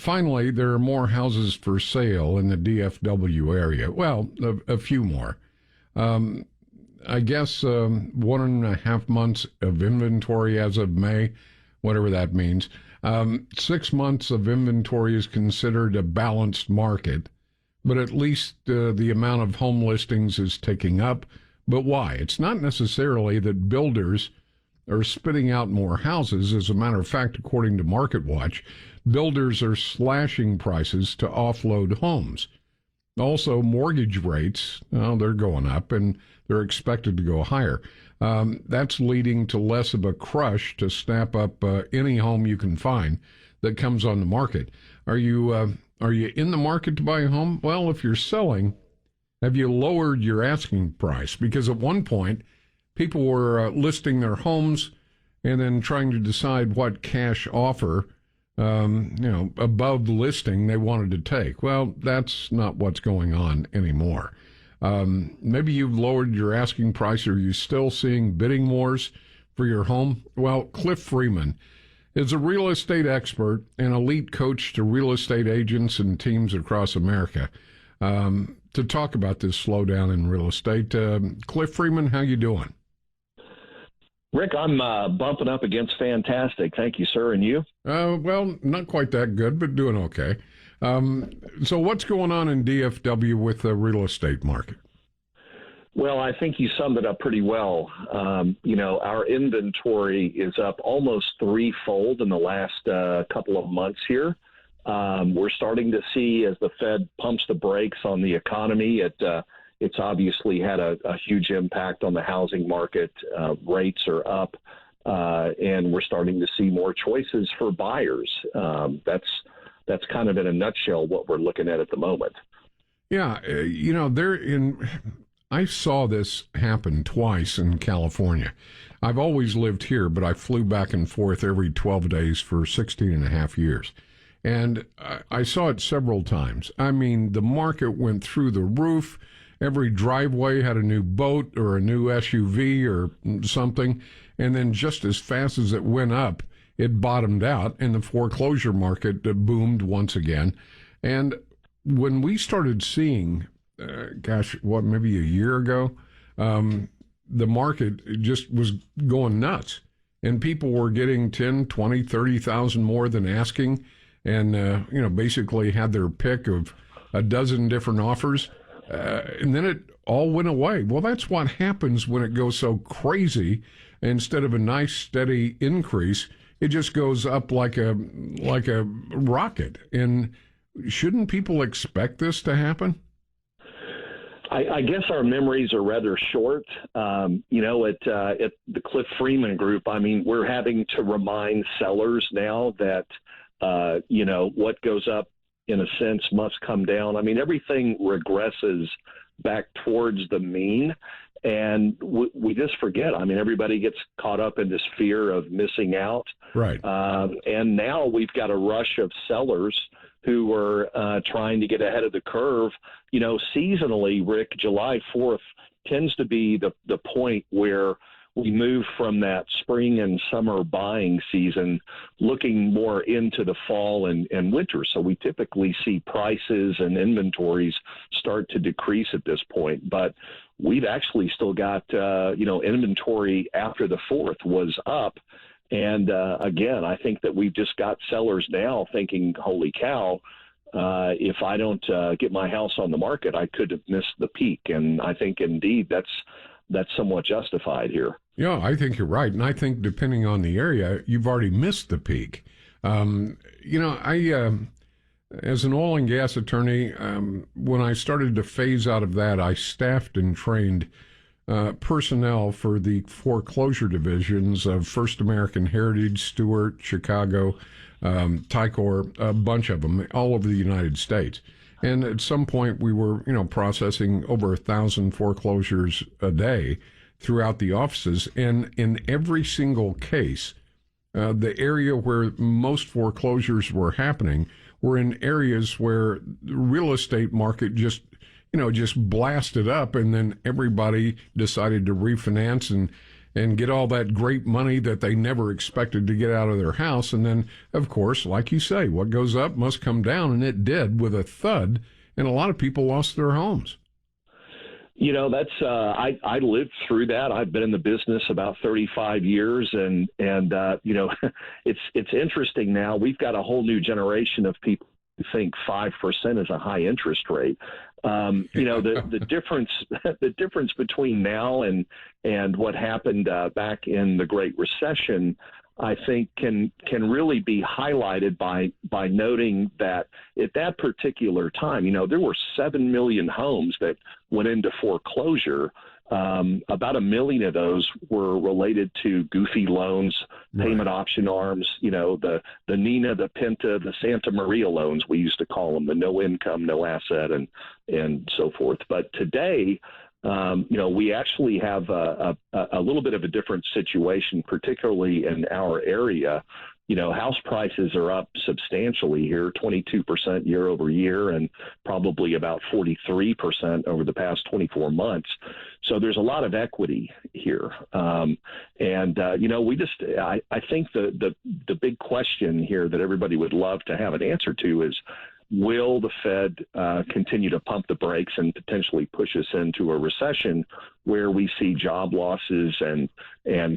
Finally, there are more houses for sale in the DFW area. Well, a few more. Um, I guess 1.5 months of inventory as of May, whatever that means. 6 months of inventory is considered a balanced market, but at least the amount of home listings is ticking up. But why? It's not necessarily that builders are spitting out more houses. As a matter of fact, according to MarketWatch, builders are slashing prices to offload homes. Also, mortgage rates, well, they're going up, and they're expected to go higher. That's leading to less of a crush to snap up any home you can find that comes on the market. Are you in the market to buy a home? Well, if you're selling, have you lowered your asking price? Because at one point, people were listing their homes and then trying to decide what cash offer, above the listing they wanted to take. Well, that's not what's going on anymore. Maybe you've lowered your asking price. Or are you still seeing bidding wars for your home? Well, Cliff Freeman is a real estate expert and elite coach to real estate agents and teams across America. To talk about this slowdown in real estate, Cliff Freeman, how you doing? Rick, I'm bumping up against fantastic. Thank you, sir. And you? Well, not quite that good, but doing okay. So what's going on in DFW with the real estate market? Well, I think you summed it up pretty well. Our inventory is up almost threefold in the last couple of months here. We're starting to see, as the Fed pumps the brakes on the economy, it's obviously had a huge impact on the housing market. Rates are up, and we're starting to see more choices for buyers. That's kind of in a nutshell what we're looking at the moment. Yeah, I saw this happen twice in California. I've always lived here, but I flew back and forth every 12 days for 16 and a half years. And I saw it several times. I mean, the market went through the roof. Every driveway had a new boat or a new SUV or something. And then just as fast as it went up, it bottomed out and the foreclosure market boomed once again. And when we started seeing, maybe a year ago, the market just was going nuts. And people were getting 10, 20, 30,000 more than asking. And, basically had their pick of a dozen different offers. And then it all went away. Well, that's what happens when it goes so crazy. Instead of a nice, steady increase, it just goes up like a rocket. And shouldn't people expect this to happen? I guess our memories are rather short. At the Cliff Freeman Group, I mean, we're having to remind sellers now that, what goes up, in a sense, must come down. I mean, everything regresses back towards the mean, and we just forget. I mean, everybody gets caught up in this fear of missing out. Right. And now we've got a rush of sellers who are trying to get ahead of the curve. Seasonally, Rick, July 4th tends to be the point where we move from that spring and summer buying season looking more into the fall and winter. So we typically see prices and inventories start to decrease at this point. But we've actually still got, inventory after the 4th was up. And again, I think that we've just got sellers now thinking, holy cow, if I don't get my house on the market, I could have missed the peak. And I think indeed that's somewhat justified here. Yeah, I think you're right. And I think depending on the area, you've already missed the peak. As an oil and gas attorney, when I started to phase out of that, I staffed and trained personnel for the foreclosure divisions of First American Heritage, Stewart, Chicago, Ticor, a bunch of them, all over the United States. And at some point, we were, processing over 1,000 foreclosures a day throughout the offices. And in every single case, the area where most foreclosures were happening were in areas where the real estate market just blasted up, and then everybody decided to refinance and get all that great money that they never expected to get out of their house. And then, of course, like you say, what goes up must come down, and it did with a thud, and a lot of people lost their homes. That's I lived through that. I've been in the business about 35 years, and it's interesting now. We've got a whole new generation of people who think 5% is a high interest rate. The difference between now and what happened back in the Great Recession, I think can really be highlighted by noting that at that particular time, there were 7 million homes that went into foreclosure. About 1 million of those were related to goofy loans, payment option arms, the Nina, the Pinta, the Santa Maria loans, we used to call them, the no income, no asset, and so forth. But today, we actually have a little bit of a different situation, particularly in our area. House prices are up substantially here, 22% year over year, and probably about 43% over the past 24 months. So there's a lot of equity here. I think the big question here that everybody would love to have an answer to is, will the Fed continue to pump the brakes and potentially push us into a recession where we see job losses and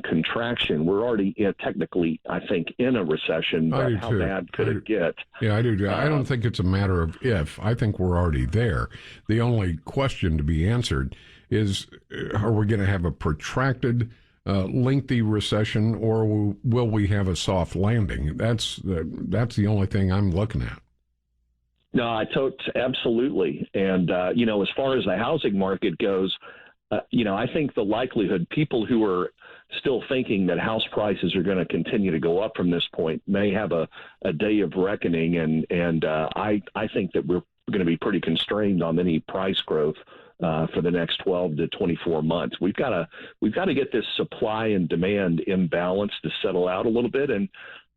contraction? We're already technically, I think, in a recession, but how bad could it get? Yeah, I do. I don't think it's a matter of if. I think we're already there. The only question to be answered is, are we going to have a protracted, lengthy recession, or will we have a soft landing? That's the only thing I'm looking at. No, absolutely. And, as far as the housing market goes, I think the likelihood people who are still thinking that house prices are going to continue to go up from this point may have a day of reckoning. And I think that we're going to be pretty constrained on any price growth for the next 12 to 24 months. We've got to get this supply and demand imbalance to settle out a little bit. And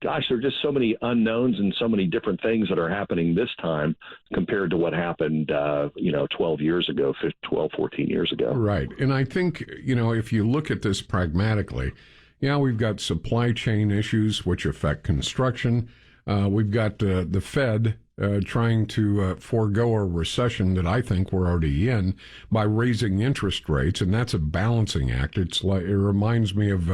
gosh, there are just so many unknowns and so many different things that are happening this time compared to what happened, 12 years ago, 14 years ago. Right. And I think, if you look at this pragmatically, we've got supply chain issues which affect construction. We've got the Fed trying to forego a recession that I think we're already in by raising interest rates, and that's a balancing act. It reminds me of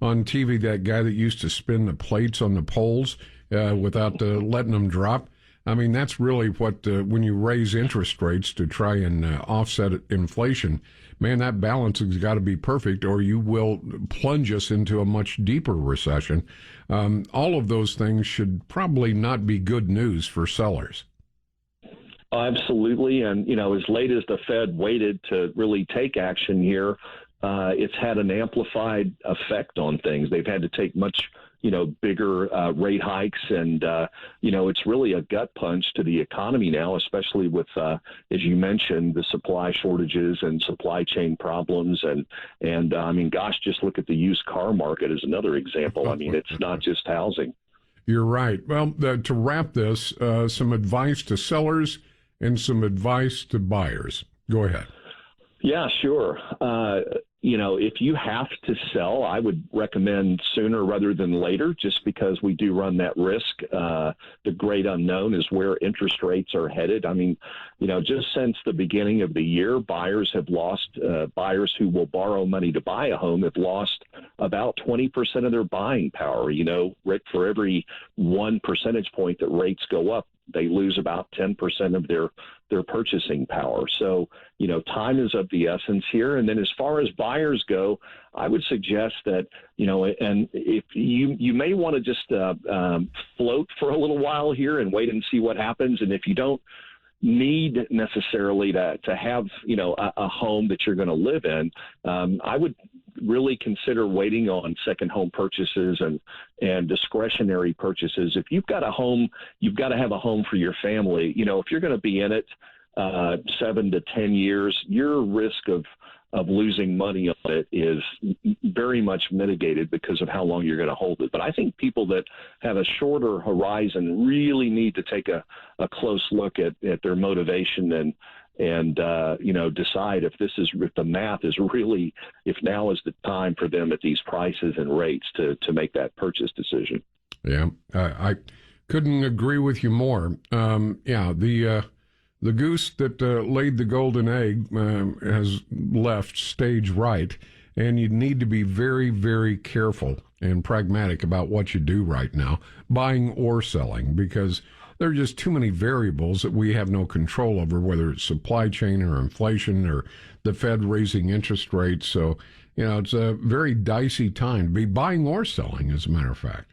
on TV, that guy that used to spin the plates on the poles without letting them drop. I mean, that's really what, when you raise interest rates to try and offset inflation, man, that balance has got to be perfect, or you will plunge us into a much deeper recession. All of those things should probably not be good news for sellers. Absolutely. And, as late as the Fed waited to really take action here, it's had an amplified effect on things. They've had to take much, bigger rate hikes, and it's really a gut punch to the economy now, especially with, as you mentioned, the supply shortages and supply chain problems, and I mean, gosh, just look at the used car market as another example. I mean, it's not just housing. You're right. Well, to wrap this, some advice to sellers and some advice to buyers. Go ahead. Yeah, sure. If you have to sell, I would recommend sooner rather than later, just because we do run that risk. The great unknown is where interest rates are headed. I mean, just since the beginning of the year, buyers who will borrow money to buy a home have lost about 20% of their buying power. Rick, for every 1 percentage point that rates go up, they lose about 10% of their purchasing power. So, time is of the essence here. And then as far as buyers go, I would suggest that, and if you may want to just float for a little while here and wait and see what happens. And if you don't need necessarily to have, a home that you're going to live in, I would really consider waiting on second home purchases and discretionary purchases. If you've got a home, you've got to have a home for your family. If you're going to be in it 7 to 10 years, your risk of losing money on it is very much mitigated because of how long you're going to hold it. But I think people that have a shorter horizon really need to take a close look at their motivation and decide if the math is really, if now is the time for them at these prices and rates to make that purchase decision. Yeah, I couldn't agree with you more. The goose that laid the golden egg has left stage right, and you need to be very, very careful and pragmatic about what you do right now, buying or selling, because there are just too many variables that we have no control over, whether it's supply chain or inflation or the Fed raising interest rates. So, it's a very dicey time to be buying or selling, as a matter of fact.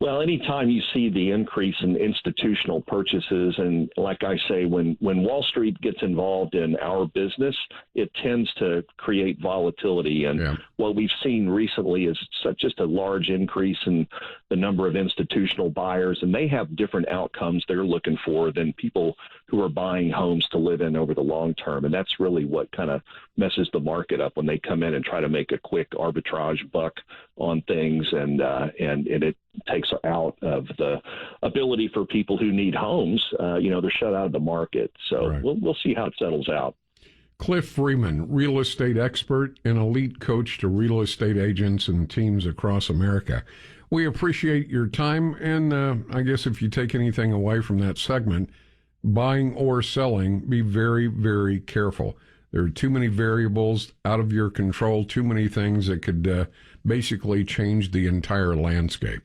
Well, anytime you see the increase in institutional purchases, and like I say, when Wall Street gets involved in our business, it tends to create volatility. And what we've seen recently is just a large increase in the number of institutional buyers, and they have different outcomes they're looking for than people who are buying homes to live in over the long term. And that's really what kind of messes the market up when they come in and try to make a quick arbitrage buck on things, and it takes out of the ability for people who need homes. They're shut out of the market. So right. We'll see how it settles out. Cliff Freeman, real estate expert and elite coach to real estate agents and teams across America. We appreciate your time, and I guess if you take anything away from that segment, buying or selling, be very, very careful. There are too many variables out of your control, too many things that could basically change the entire landscape.